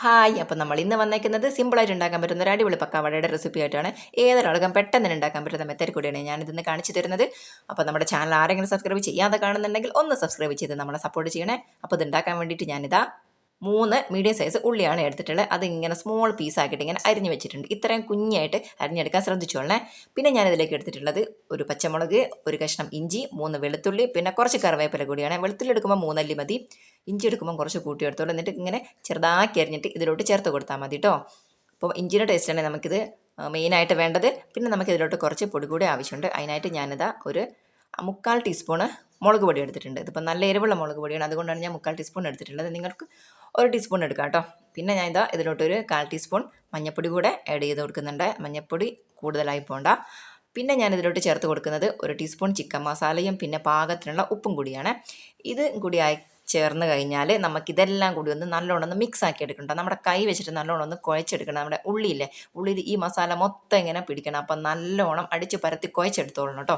Hi, അപ്പോൾ നമ്മൾ ഇന്ന് വന്നേക്കുന്നത് സിമ്പിളായിട്ട് ഉണ്ടാക്കാൻ പറ്റുന്ന ഒരു അടിപൊളി പക്കാവടയുടെ റെസിപ്പി ആയിട്ടാണ്. ഏതൊരാൾക്കും പെട്ടെന്ന് തന്നെ ഉണ്ടാക്കാൻ പറ്റുന്ന മെത്തേഡ് കൂടിയാണ് ഞാനിതിന്ന് കാണിച്ചു തരുന്നത്. അപ്പോൾ നമ്മുടെ ചാനൽ ആരെങ്കിലും സബ്സ്ക്രൈബ് ചെയ്യാതെ കാണുന്നുണ്ടെങ്കിൽ ഒന്ന് സബ്സ്ക്രൈബ് ചെയ്ത് നമ്മളെ സപ്പോർട്ട് ചെയ്യണേ. അപ്പോൾ ഇത് ഉണ്ടാക്കാൻ വേണ്ടിയിട്ട് ഞാനിതാ 3 മീഡിയം സൈസ് ഉള്ളിയാണ് എടുത്തിട്ടുള്ളത്. അതിങ്ങനെ സ്മോൾ പീസാക്കിയിട്ട് ഇങ്ങനെ അരിഞ്ഞ് വെച്ചിട്ടുണ്ട്. ഇത്രയും കുഞ്ഞായിട്ട് അരിഞ്ഞെടുക്കാൻ ശ്രദ്ധിച്ചോളണേ. പിന്നെ ഞാനിതിലേക്ക് എടുത്തിട്ടുള്ളത് ഒരു പച്ചമുളക്, ഒരു കഷ്ണം ഇഞ്ചി, 3 വെളുത്തുള്ളി, പിന്നെ കുറച്ച് കറിവേപ്പില കൂടിയാണ്. വെളുത്തുള്ളി എടുക്കുമ്പോൾ 3 അല്ലി മതി, ഇഞ്ചി എടുക്കുമ്പോൾ കുറച്ച് കൂട്ടി എടുത്തോളൂ. എന്നിട്ട് ഇങ്ങനെ ചെറുതാക്കി അരിഞ്ഞിട്ട് ഇതിലോട്ട് ചേർത്ത് കൊടുത്താൽ മതി കേട്ടോ. അപ്പോൾ ഇഞ്ചിയുടെ ടേസ്റ്റാണ് നമുക്കിത് മെയിനായിട്ട് വേണ്ടത്. പിന്നെ നമുക്ക് ഇതിലോട്ട് കുറച്ച് പൊടി കൂടി ആവശ്യമുണ്ട്. അതിനായിട്ട് ഞാനിതാ ഒരു 3/4 ടീസ്പൂണ് മുളക് പൊടി എടുത്തിട്ടുണ്ട്. ഇതിപ്പോൾ നല്ല എരിവുള്ള മുളക് പൊടിയാണ്, അതുകൊണ്ടാണ് ഞാൻ 3/4 ടീസ്പൂൺ എടുത്തിട്ടുള്ളത്. നിങ്ങൾക്ക് 1 ടീസ്പൂൺ എടുക്കാം കേട്ടോ. പിന്നെ ഞാൻ ഇതാ ഇതിലോട്ടൊരു 1/4 ടീസ്പൂൺ മഞ്ഞൾപ്പൊടി കൂടെ ആഡ് ചെയ്ത് കൊടുക്കുന്നുണ്ട്. മഞ്ഞൾപ്പൊടി കൂടുതലായി പോകണ്ട. പിന്നെ ഞാൻ ഇതിലോട്ട് ചേർത്ത് കൊടുക്കുന്നത് 1 ടീസ്പൂൺ ചിക്കൻ മസാലയും പിന്നെ പാകത്തിനുള്ള ഉപ്പും കൂടിയാണ്. ഇത് കൂടി ചേർന്ന് കഴിഞ്ഞാൽ നമുക്കിതെല്ലാം കൂടി ഒന്ന് നല്ലോണം ഒന്ന് മിക്സ് ആക്കി എടുക്കണം. നമ്മുടെ കൈ വെച്ചിട്ട് നല്ലോണം ഒന്ന് കുഴച്ചെടുക്കണം. നമ്മുടെ ഉള്ളിയില്ലേ, ഉള്ളിൽ ഈ മസാല മൊത്തം ഇങ്ങനെ പിടിക്കണം. അപ്പം നല്ലോണം അടിച്ച് പരത്തി കുഴച്ചെടുത്തോളണം കേട്ടോ.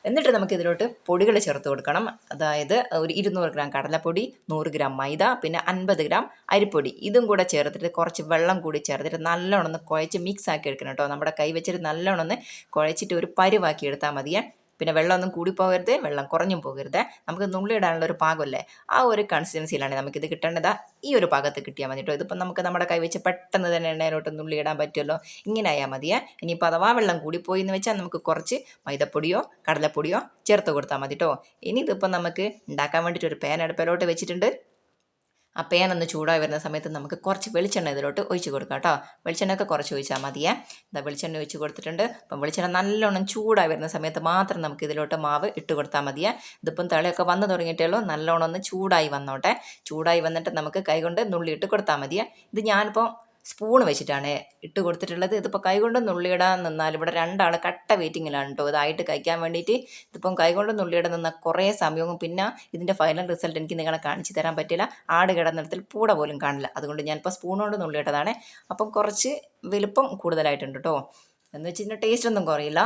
എന്നിട്ട് നമുക്ക് ഇതിലോട്ട് പൊടികൾ ചേർത്ത് കൊടുക്കണം. അതായത് ഒരു 200 ഗ്രാം കടലപ്പൊടി, 100 ഗ്രാം മൈദ, പിന്നെ 50 ഗ്രാം അരിപ്പൊടി. ഇതും കൂടെ ചേർത്തിട്ട് കുറച്ച് വെള്ളം കൂടി ചേർത്തിട്ട് നല്ലോണം ഒന്ന് കുഴച്ച് മിക്സ് ആക്കി എടുക്കണം കേട്ടോ. നമ്മുടെ കൈ വെച്ചിട്ട് നല്ലോണം ഒന്ന് കുഴച്ചിട്ട് ഒരു പരുവാക്കി എടുത്താൽ മതിയേ. പിന്നെ വെള്ളമൊന്നും കൂടി പോകരുത്, വെള്ളം കുറഞ്ഞും പോകരുത്. നമുക്ക് നുള്ളിയിടാനുള്ള ഒരു പാകമല്ലേ, ആ ഒരു കൺസിസ്റ്റൻസിയിലാണ് നമുക്കിത് കിട്ടേണ്ടത്. ഈ ഒരു പാകത്ത് കിട്ടിയാൽ മതി കേട്ടോ. ഇതിപ്പം നമുക്ക് നമ്മുടെ കൈ വെച്ച് പെട്ടെന്ന് തന്നെ എണ്ണയിലോട്ട് നുള്ളിയിടാൻ പറ്റുമല്ലോ. ഇങ്ങനെ ആയാൽ മതിയേ. ഇനിയിപ്പോൾ അഥവാ വെള്ളം കൂടിപ്പോയി എന്ന് വെച്ചാൽ നമുക്ക് കുറച്ച് മൈദപ്പൊടിയോ കടലപ്പൊടിയോ ചേർത്ത് കൊടുത്താൽ മതി കേട്ടോ. ഇനി ഇതിപ്പം നമുക്ക് ഉണ്ടാക്കാൻ വേണ്ടിയിട്ട് ഒരു പാൻ അടുപ്പിലോട്ട് വെച്ചിട്ടുണ്ട്. ആ പാൻ ഒന്ന് ചൂടായി വരുന്ന സമയത്ത് നമുക്ക് കുറച്ച് വെളിച്ചെണ്ണ ഇതിലോട്ട് ഒഴിച്ച് കൊടുക്കാം കേട്ടോ. വെളിച്ചെണ്ണയൊക്കെ കുറച്ച് ഒഴിച്ചാൽ മതിയേ. എന്താ വെളിച്ചെണ്ണ ഒഴിച്ച് കൊടുത്തിട്ടുണ്ട്. അപ്പം വെളിച്ചെണ്ണ നല്ലോണം ചൂടായി വരുന്ന സമയത്ത് മാത്രം നമുക്ക് ഇതിലോട്ട് മാവ് ഇട്ട് കൊടുത്താൽ മതിയേ. ഇതിപ്പം തിളയൊക്കെ വന്ന് തുടങ്ങിയിട്ടേ ഉള്ളൂ. നല്ലോണം ഒന്ന് ചൂടായി വന്നോട്ടെ. ചൂടായി വന്നിട്ട് നമുക്ക് കൈകൊണ്ട് നുള്ളിയിട്ട് കൊടുത്താൽ മതിയേ. ഇത് ഞാനിപ്പോൾ സ്പൂൺ വെച്ചിട്ടാണ് ഇട്ട് കൊടുത്തിട്ടുള്ളത്. ഇതിപ്പോൾ കൈകൊണ്ട് നുള്ളിയിടാൻ നിന്നാൽ ഇവിടെ 2 ആൾ കട്ട വെയിറ്റിങ്ങിലാണ് കേട്ടോ ഇതായിട്ട് കഴിക്കാൻ വേണ്ടിയിട്ട്. ഇതിപ്പം കൈകൊണ്ട് നുള്ളിയിടാൻ നിന്നാൽ കുറേ സമയവും പിന്നെ ഇതിൻ്റെ ഫൈനൽ റിസൾട്ട് എനിക്ക് നിങ്ങളെ കാണിച്ചു തരാൻ പറ്റില്ല. ആട് കിടന്നിടത്തിൽ പൂട പോലും കാണില്ല. അതുകൊണ്ട് ഞാനിപ്പോൾ സ്പൂൺ കൊണ്ട് നുള്ളിയിട്ടതാണ്. അപ്പം കുറച്ച് വലുപ്പം കൂടുതലായിട്ടുണ്ട് കേട്ടോ. എന്ന് വെച്ചിട്ട് ടേസ്റ്റ് ഒന്നും കുറയില്ല.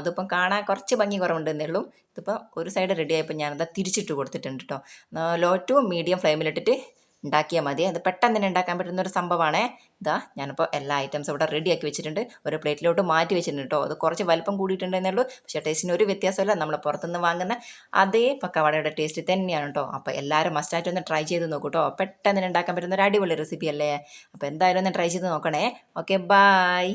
അതിപ്പം കാണാൻ കുറച്ച് ഭംഗി കുറവുണ്ടെന്നേ ഉള്ളൂ. ഇതിപ്പോൾ ഒരു സൈഡ് റെഡി ആയപ്പോൾ ഞാനത് തിരിച്ചിട്ട് കൊടുത്തിട്ടുണ്ട് കേട്ടോ. ലോ ടു മീഡിയം ഫ്ലെയിമിലിട്ടിട്ട് ഉണ്ടാക്കിയാൽ മതി. അത് പെട്ടെന്ന് തന്നെ ഉണ്ടാക്കാൻ പറ്റുന്ന ഒരു സംഭവമാണ്. ഇതാ ഞാനിപ്പോൾ എല്ലാ ഐറ്റംസും ഇവിടെ റെഡിയാക്കി വെച്ചിട്ടുണ്ട്. ഒരു പ്ലേറ്റിലോട്ട് മാറ്റി വെച്ചിട്ടുണ്ട് കേട്ടോ. അത് കുറച്ച് വലിപ്പം കൂടിയിട്ടുണ്ടെന്നേ ഉള്ളൂ. പക്ഷേ ടേസ്റ്റിന് ഒരു വ്യത്യാസമില്ല. നമ്മൾ പുറത്തുനിന്ന് വാങ്ങുന്ന അതേ പക്കവടയുടെ ടേസ്റ്റ് തന്നെയാണ് കേട്ടോ. അപ്പോൾ എല്ലാവരും മസ്റ്റായിട്ട് ഒന്ന് ട്രൈ ചെയ്ത് നോക്കൂ കേട്ടോ. പെട്ടെന്ന് തന്നെ ഉണ്ടാക്കാൻ പറ്റുന്ന ഒരു അടിപൊളി റെസിപ്പി അല്ലേ. അപ്പോൾ എന്തായാലും ഒന്ന് ട്രൈ ചെയ്ത് നോക്കണേ. Okay, by.